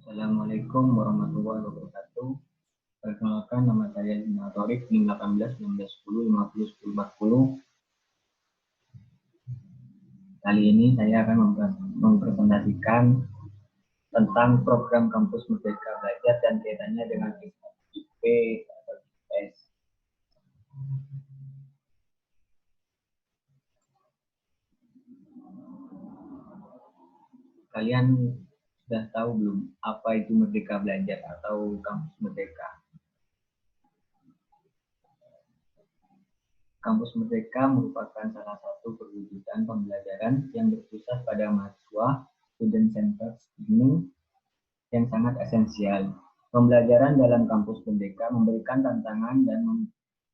Assalamualaikum warahmatullahi wabarakatuh. Perkenalkan, nama saya Dina Torik, NIM 18 19 10 50 10 40. Kali ini saya akan mempresentasikan tentang program Kampus Merdeka Belajar dan kaitannya dengan IP atau IPS. Kalian sudah tahu belum apa itu Merdeka Belajar atau Kampus Merdeka? Kampus Merdeka merupakan salah satu perwujudan pembelajaran yang berpusat pada mahasiswa, student centered learning, yang sangat esensial. Pembelajaran dalam kampus Merdeka memberikan tantangan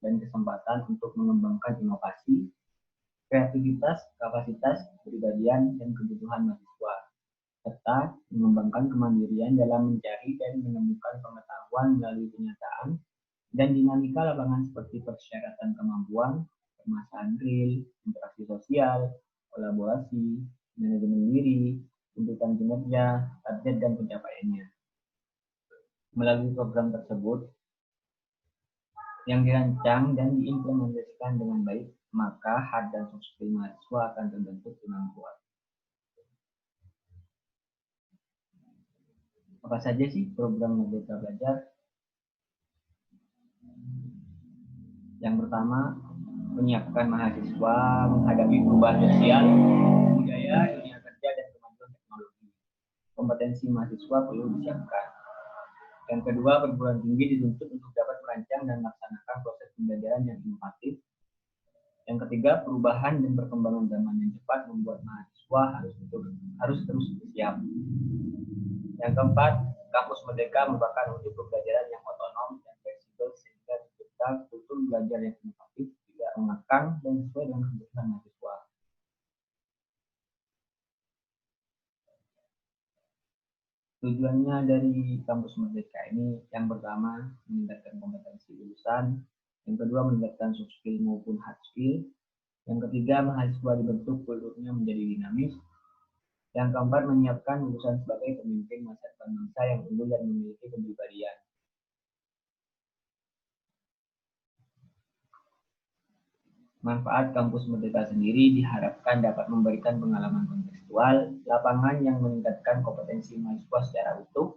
dan kesempatan untuk mengembangkan inovasi, kreativitas, kapasitas, kepribadian, dan kebutuhan mahasiswa, serta mengembangkan kemandirian dalam mencari dan menemukan pengetahuan melalui kenyataan dan dinamika lapangan seperti persyaratan kemampuan, permasalahan real, interaksi sosial, kolaborasi, manajemen diri, tuntutan kinerja, target dan pencapaiannya. Melalui program tersebut yang dirancang dan diimplementasikan dengan baik, maka hard dan soft skill mahasiswa akan terbentuk dengan kuat. Apa saja sih program Merdeka Belajar? Yang pertama, menyiapkan mahasiswa menghadapi perubahan sosial, budaya, dunia kerja, dan kemajuan teknologi. Kompetensi mahasiswa perlu disiapkan. Yang kedua, perguruan tinggi dituntut untuk dapat merancang dan melaksanakan proses pembelajaran yang inovatif. Yang ketiga, perubahan dan perkembangan zaman yang cepat membuat mahasiswa harus terus siap. Yang keempat, kampus Merdeka merupakan wujud pembelajaran yang otonom dan fleksibel sehingga kita kultur belajar yang inovatif, tidak mengekang dan sesuai dengan kebutuhan mahasiswa. Tujuannya dari kampus Merdeka ini, yang pertama, meningkatkan kompetensi lulusan. Yang kedua, meningkatkan soft skill maupun hard skill. Yang ketiga, mahasiswa dibentuk kulturnya menjadi dinamis. Yang keempat, menyiapkan lulusan sebagai pemimpin masa depan bangsa yang unggul dan memiliki kepribadian. Manfaat kampus Merdeka sendiri diharapkan dapat memberikan pengalaman kontekstual, lapangan yang meningkatkan kompetensi mahasiswa secara utuh,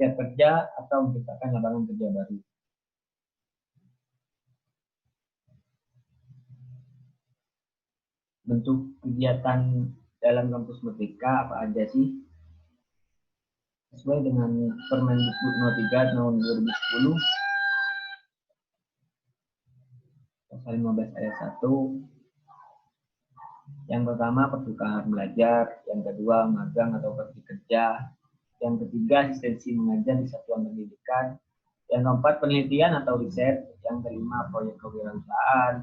siap kerja atau menciptakan lapangan kerja baru. Bentuk kegiatan dalam kampus Merdeka apa aja sih? Sesuai dengan Permendikbud No. 3 tahun 2010, pasal 15 ayat 1, yang pertama pertukaran belajar, yang kedua magang atau pergi kerja, yang ketiga asistensi mengajar di satuan pendidikan, yang keempat penelitian atau riset, yang kelima proyek kewirausahaan,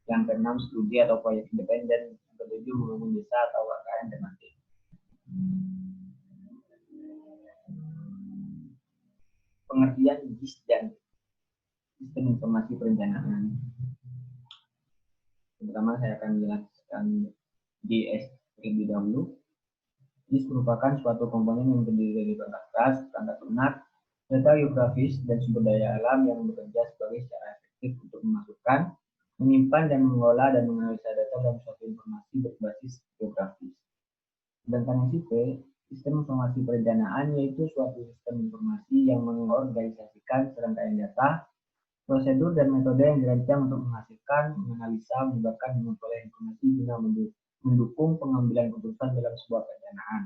yang keenam studi atau proyek independen, yang ketujuh membangun desa atau KKN tematik. Pengertian GIS dan sistem informasi perencanaan. Pertama saya akan menjelaskan GIS terlebih dahulu. GIS merupakan suatu komponen yang terdiri dari perangkat keras, perangkat lunak, data geografis, dan sumber daya alam yang bekerja sebagai secara efektif untuk memasukkan, menyimpan dan mengelola dan menganalisa data dalam suatu informasi berbasis geografis. Sedangkan SIP, sistem informasi perencanaan, yaitu suatu sistem informasi yang mengorganisasikan serangkaian data, prosedur dan metode yang dirancang untuk menghasilkan, menganalisa, menyebarkan, dan memperoleh informasi guna mendukung pengambilan keputusan dalam sebuah perencanaan.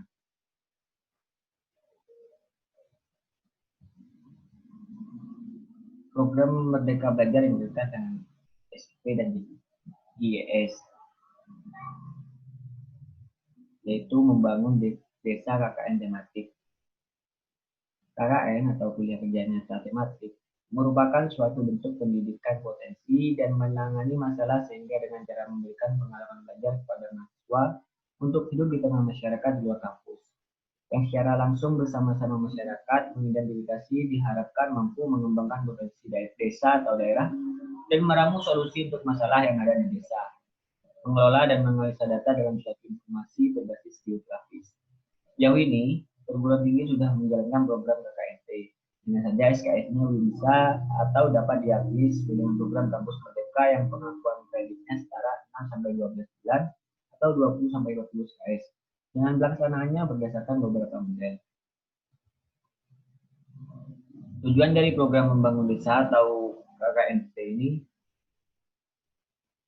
Program Merdeka Belajar yang berkaitan dengan SIP dan GIS, yaitu membangun desa KKN tematik. KKN atau kuliah kerja nyata tematik merupakan suatu bentuk pendidikan potensi dan menangani masalah sehingga dengan cara memberikan pengalaman belajar kepada mahasiswa untuk hidup di tengah masyarakat di luar kampus, yang secara langsung bersama-sama masyarakat mengidentifikasi diharapkan mampu mengembangkan potensi desa atau daerah dan meramu solusi untuk masalah yang ada di desa, mengelola dan menganalisa data dalam suatu informasi berbasis geografis. Sejauh ini, perguruan tinggi sudah menjalankan program KKNT. Hanya saja SKS-nya bisa atau dapat diakui dengan program Kampus Merdeka yang pengakuan kreditnya setara 6-12 bulan atau 20-20 SKS. Dengan pelaksanaannya berdasarkan beberapa model. Tujuan dari program membangun desa atau KKNT ini,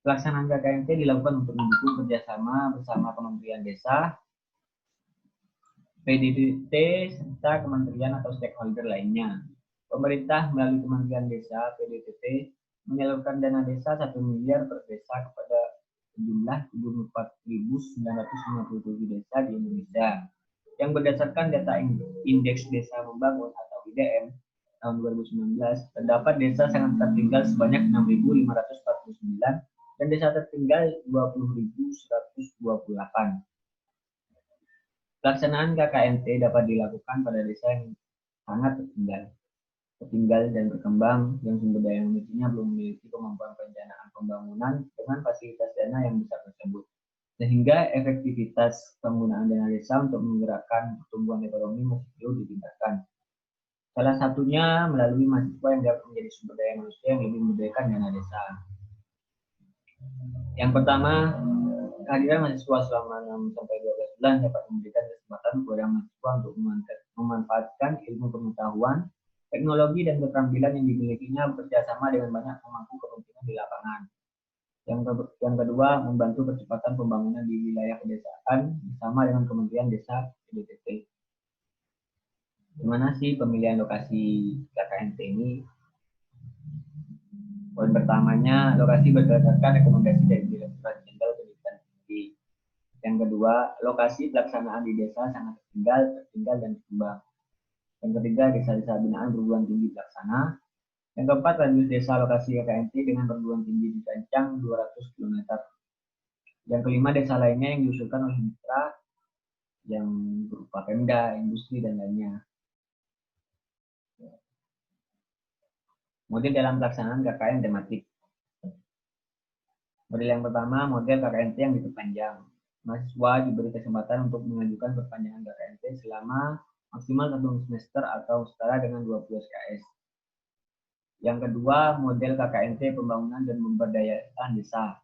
pelaksanaan KKNT dilakukan untuk mendukung kerjasama bersama Kementerian Desa, PDDT, serta kementerian atau stakeholder lainnya. Pemerintah melalui Kementerian Desa, PDDT, menyalurkan dana desa 1 miliar per desa kepada sejumlah 74.957 desa di Indonesia. Yang berdasarkan data Indeks Desa Membangun atau IDM, tahun 2019, terdapat desa sangat tertinggal sebanyak 6.549 dan desa tertinggal 20.128. Pelaksanaan KKNT dapat dilakukan pada desa yang sangat tertinggal dan berkembang, yang sumber daya manusianya belum memiliki kemampuan perencanaan pembangunan dengan fasilitas dana yang besar tersebut, sehingga efektivitas penggunaan dana desa untuk menggerakkan pertumbuhan ekonomi masih perlu ditingkatkan. Salah satunya melalui mahasiswa yang dapat menjadi sumber daya manusia yang lebih memberdayakan dana desa. Yang pertama, kehadiran mahasiswa selama 6-12 bulan dapat memberikan kesempatan kepada mahasiswa untuk memanfaatkan ilmu pengetahuan, teknologi, dan keterampilan yang dimilikinya bekerjasama dengan banyak pemangku kepentingan di lapangan. Yang kedua, membantu percepatan pembangunan di wilayah pedesaan bersama dengan Kementerian Desa PDDT. Gimana sih pemilihan lokasi KKNT ini? Poin pertamanya, lokasi berdasarkan rekomendasi dari Direktorat Jenderal Pendidikan Tinggi. Yang kedua, lokasi pelaksanaan di desa sangat tertinggal, dan berkembang. Yang ketiga, desa-desa binaan perguruan tinggi pelaksana. Yang keempat, radius desa lokasi KKNT dengan perguruan tinggi dirancang 200 km. Yang kelima, desa lainnya yang diusulkan oleh mitra yang berupa Pemda, industri, dan lainnya. Model dalam pelaksanaan KKN tematik. Model yang pertama, model KKNT yang diperpanjang. Mahasiswa diberi kesempatan untuk mengajukan perpanjangan KKNT selama maksimal 1 semester atau setara dengan 20 SKS. Yang kedua, model KKNT pembangunan dan pemberdayaan desa.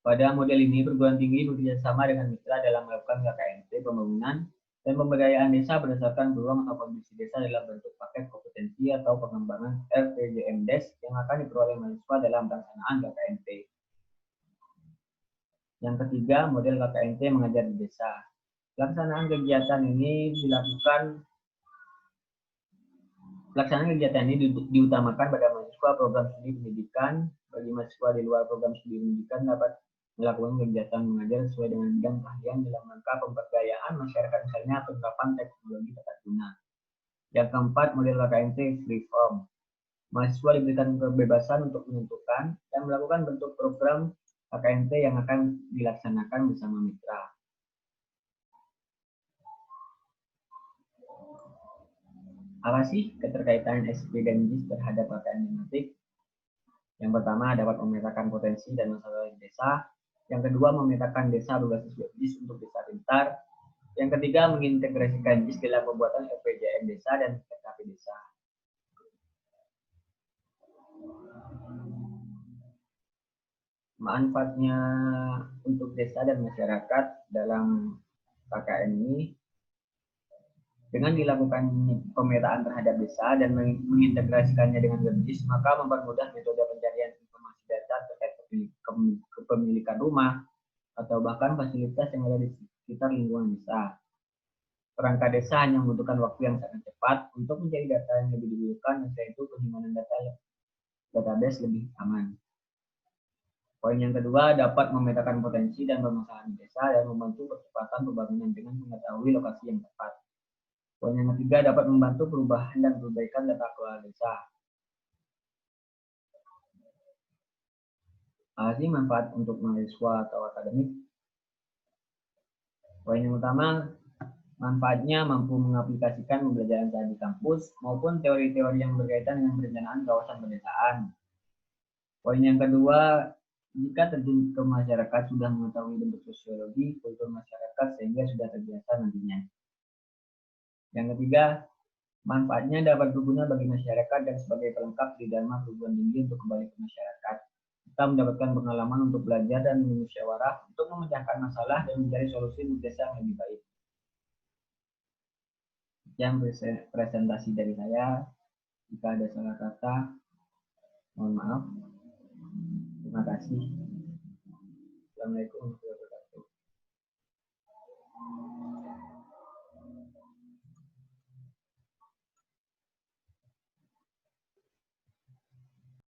Pada model ini, perguruan tinggi bekerjasama dengan mitra dalam melakukan KKNT pembangunan dan pemberdayaan desa berdasarkan peluang atau kondisi desa dalam bentuk paket kompetensi atau pengembangan RPJMDes yang akan diperoleh mahasiswa dalam pelaksanaan KKNT. Yang ketiga, model KKNT mengajar di desa. Pelaksanaan kegiatan ini diutamakan pada mahasiswa program studi pendidikan. Bagi mahasiswa di luar program studi pendidikan dapat melakukan kegiatan mengajar sesuai dengan bidang keahlian dalam rangka pemberdayaan masyarakat, misalnya penerapan teknologi tepat guna. Yang keempat, model KKNT free form. Mahasiswa diberikan kebebasan untuk menentukan dan melakukan bentuk program KKNT yang akan dilaksanakan bersama mitra. Apa sih keterkaitan SP dan JIS terhadap KKN tematik? Yang pertama, dapat memetakan potensi dan masalah desa. Yang kedua, memetakan desa berbasis JIS untuk desa pintar. Yang ketiga, mengintegrasikan JIS dalam pembuatan RPJM desa dan PKP desa. Manfaatnya untuk desa dan masyarakat dalam KKN ini, dengan dilakukan pemetaan terhadap desa dan mengintegrasikannya dengan JIS, maka mempermudah metode pencarian informasi data terkait kepemilikan rumah atau bahkan fasilitas yang ada di sekitar lingkungan desa. Perangkat desa hanya membutuhkan waktu yang sangat cepat untuk mencari data yang lebih dibutuhkan, dan setelah itu penyimpanan database lebih aman. Poin yang kedua, dapat memetakan potensi dan permasalahan desa dan membantu percepatan pembangunan dengan mengetahui lokasi yang tepat. Poin yang ketiga, dapat membantu perubahan dan perbaikan tata kelola desa. Apa sih manfaat untuk mahasiswa atau akademik? Poin yang utama, manfaatnya mampu mengaplikasikan pembelajaran saat di kampus maupun teori-teori yang berkaitan dengan perencanaan kawasan pedesaan. Poin yang kedua, Jika terjun ke masyarakat sudah mengetahui bentuk sosiologi, kultur masyarakat sehingga sudah terbiasa nantinya. Yang ketiga, manfaatnya dapat berguna bagi masyarakat dan sebagai pelengkap di dalam perguruan tinggi untuk kembali ke masyarakat. Kita mendapatkan pengalaman untuk belajar dan bermusyawarah untuk memecahkan masalah dan mencari solusi untuk desa yang lebih baik. Yang presentasi dari saya. Jika ada salah kata, mohon maaf. Terima kasih. Assalamualaikum warahmatullahi wabarakatuh.